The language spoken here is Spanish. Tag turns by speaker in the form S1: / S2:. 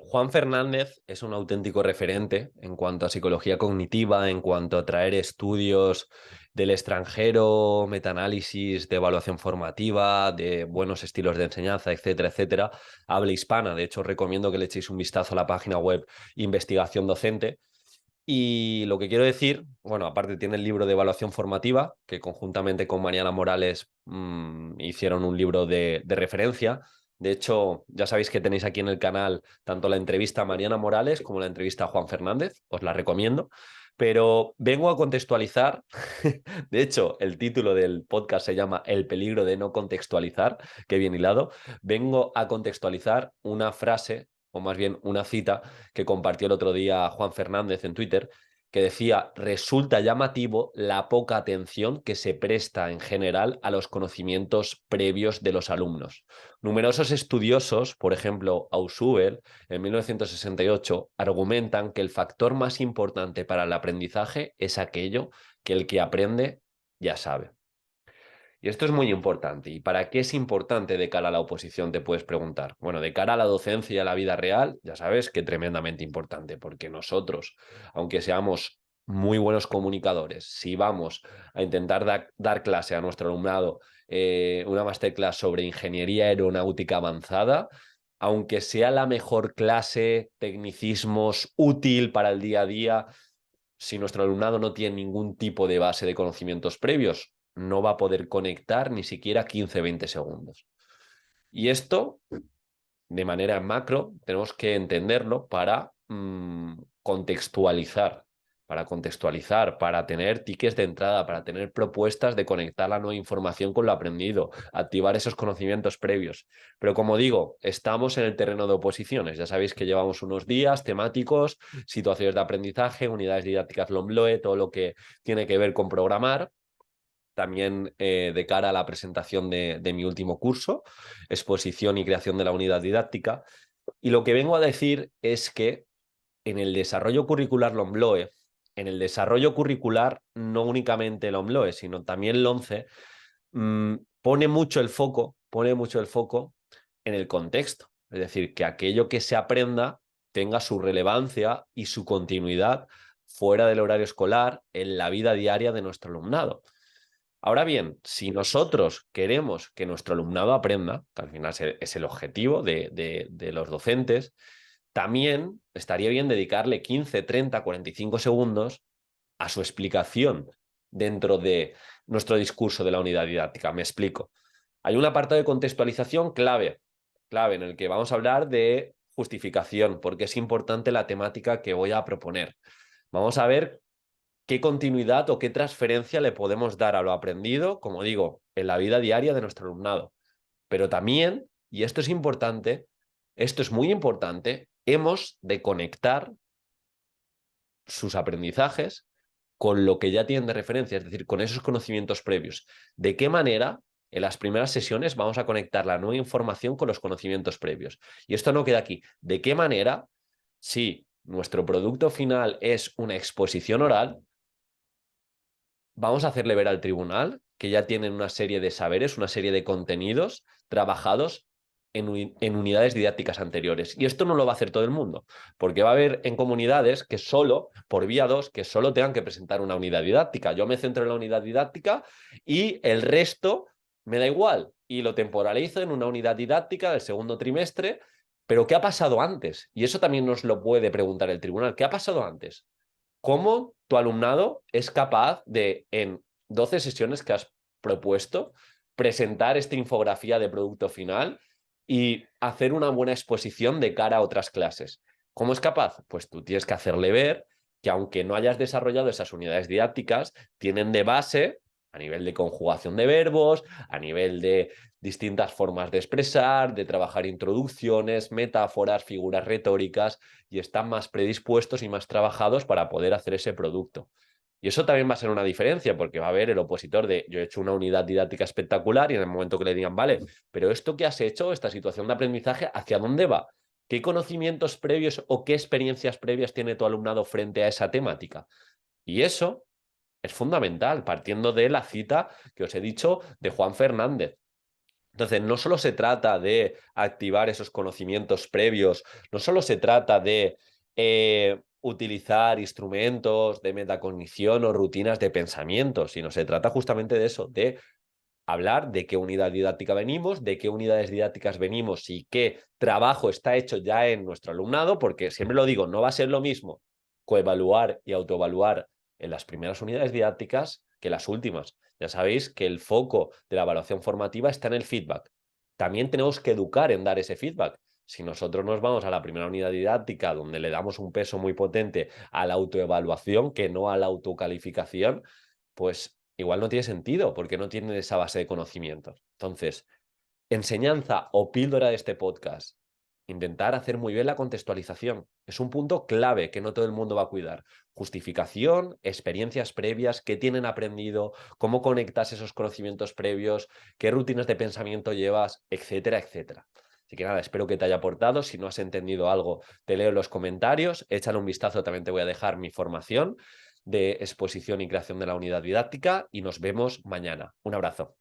S1: Juan Fernández es un auténtico referente en cuanto a psicología cognitiva, en cuanto a traer estudios del extranjero, metaanálisis de evaluación formativa, de buenos estilos de enseñanza, etcétera, etcétera. Habla hispana. De hecho, os recomiendo que le echéis un vistazo a la página web Investigación Docente. Y lo que quiero decir, bueno, aparte tiene el libro de evaluación formativa, que conjuntamente con Mariana Morales hicieron un libro de referencia. De hecho, ya sabéis que tenéis aquí en el canal tanto la entrevista a Mariana Morales como la entrevista a Juan Fernández, os la recomiendo. Pero vengo a contextualizar, de hecho, el título del podcast se llama El peligro de no contextualizar, que bien hilado. Vengo a contextualizar una frase, o más bien una cita, que compartió el otro día Juan Fernández en Twitter, que decía: resulta llamativo la poca atención que se presta en general a los conocimientos previos de los alumnos. Numerosos estudiosos, por ejemplo, Ausubel, en 1968, argumentan que el factor más importante para el aprendizaje es aquello que el que aprende ya sabe. Y esto es muy importante. ¿Y para qué es importante de cara a la oposición? Te puedes preguntar. Bueno, de cara a la docencia y a la vida real, ya sabes que tremendamente importante, porque nosotros, aunque seamos muy buenos comunicadores, si vamos a intentar dar clase a nuestro alumnado, una masterclass sobre ingeniería aeronáutica avanzada, aunque sea la mejor clase, tecnicismos, útil para el día a día, si nuestro alumnado no tiene ningún tipo de base de conocimientos previos, no va a poder conectar ni siquiera 15-20 segundos. Y esto, de manera macro, tenemos que entenderlo para contextualizar, para tener tickets de entrada, para tener propuestas de conectar la nueva información con lo aprendido, activar esos conocimientos previos. Pero como digo, estamos en el terreno de oposiciones. Ya sabéis que llevamos unos días temáticos, situaciones de aprendizaje, unidades didácticas LOMLOE, todo lo que tiene que ver con programar. También de cara a la presentación de mi último curso, exposición y creación de la unidad didáctica. Y lo que vengo a decir es que en el desarrollo curricular LOMLOE, en el desarrollo curricular no únicamente LOMLOE, sino también LOMCE, pone mucho el foco en el contexto. Es decir, que aquello que se aprenda tenga su relevancia y su continuidad fuera del horario escolar, en la vida diaria de nuestro alumnado. Ahora bien, si nosotros queremos que nuestro alumnado aprenda, que al final es el objetivo de los docentes, también estaría bien dedicarle 15, 30, 45 segundos a su explicación dentro de nuestro discurso de la unidad didáctica. Me explico. Hay un apartado de contextualización clave en el que vamos a hablar de justificación, porque es importante la temática que voy a proponer. Vamos a ver qué continuidad o qué transferencia le podemos dar a lo aprendido, como digo, en la vida diaria de nuestro alumnado. Pero también, y esto es importante, esto es muy importante, hemos de conectar sus aprendizajes con lo que ya tienen de referencia, es decir, con esos conocimientos previos. ¿De qué manera en las primeras sesiones vamos a conectar la nueva información con los conocimientos previos? Y esto no queda aquí. ¿De qué manera, si nuestro producto final es una exposición oral, vamos a hacerle ver al tribunal que ya tienen una serie de saberes, una serie de contenidos trabajados en unidades didácticas anteriores? Y esto no lo va a hacer todo el mundo, porque va a haber en comunidades que solo, por vía 2, que solo tengan que presentar una unidad didáctica. Yo me centro en la unidad didáctica y el resto me da igual y lo temporalizo en una unidad didáctica del segundo trimestre. Pero ¿qué ha pasado antes? Y eso también nos lo puede preguntar el tribunal. ¿Qué ha pasado antes? ¿Cómo tu alumnado es capaz de, en 12 sesiones que has propuesto, presentar esta infografía de producto final y hacer una buena exposición de cara a otras clases? ¿Cómo es capaz? Pues tú tienes que hacerle ver que, aunque no hayas desarrollado esas unidades didácticas, tienen de base, a nivel de conjugación de verbos, a nivel de distintas formas de expresar, de trabajar introducciones, metáforas, figuras retóricas, y están más predispuestos y más trabajados para poder hacer ese producto. Y eso también va a ser una diferencia, porque va a haber el opositor de: yo he hecho una unidad didáctica espectacular, y en el momento que le digan, vale, pero esto que has hecho, esta situación de aprendizaje, ¿hacia dónde va? ¿Qué conocimientos previos o qué experiencias previas tiene tu alumnado frente a esa temática? Y eso es fundamental, partiendo de la cita que os he dicho de Juan Fernández. Entonces, no solo se trata de activar esos conocimientos previos, no solo se trata de utilizar instrumentos de metacognición o rutinas de pensamiento, sino se trata justamente de eso, de hablar de qué unidad didáctica venimos, de qué unidades didácticas venimos y qué trabajo está hecho ya en nuestro alumnado, porque siempre lo digo, no va a ser lo mismo coevaluar y autoevaluar en las primeras unidades didácticas que las últimas. Ya sabéis que el foco de la evaluación formativa está en el feedback. También tenemos que educar en dar ese feedback. Si nosotros nos vamos a la primera unidad didáctica, donde le damos un peso muy potente a la autoevaluación que no a la autocalificación, pues igual no tiene sentido porque no tiene esa base de conocimientos. Entonces, enseñanza o píldora de este podcast. Intentar hacer muy bien la contextualización. Es un punto clave que no todo el mundo va a cuidar. Justificación, experiencias previas, qué tienen aprendido, cómo conectas esos conocimientos previos, qué rutinas de pensamiento llevas, etcétera, etcétera. Así que nada, espero que te haya aportado. Si no has entendido algo, te leo en los comentarios. Échale un vistazo, también te voy a dejar mi formación de exposición y creación de la unidad didáctica y nos vemos mañana. Un abrazo.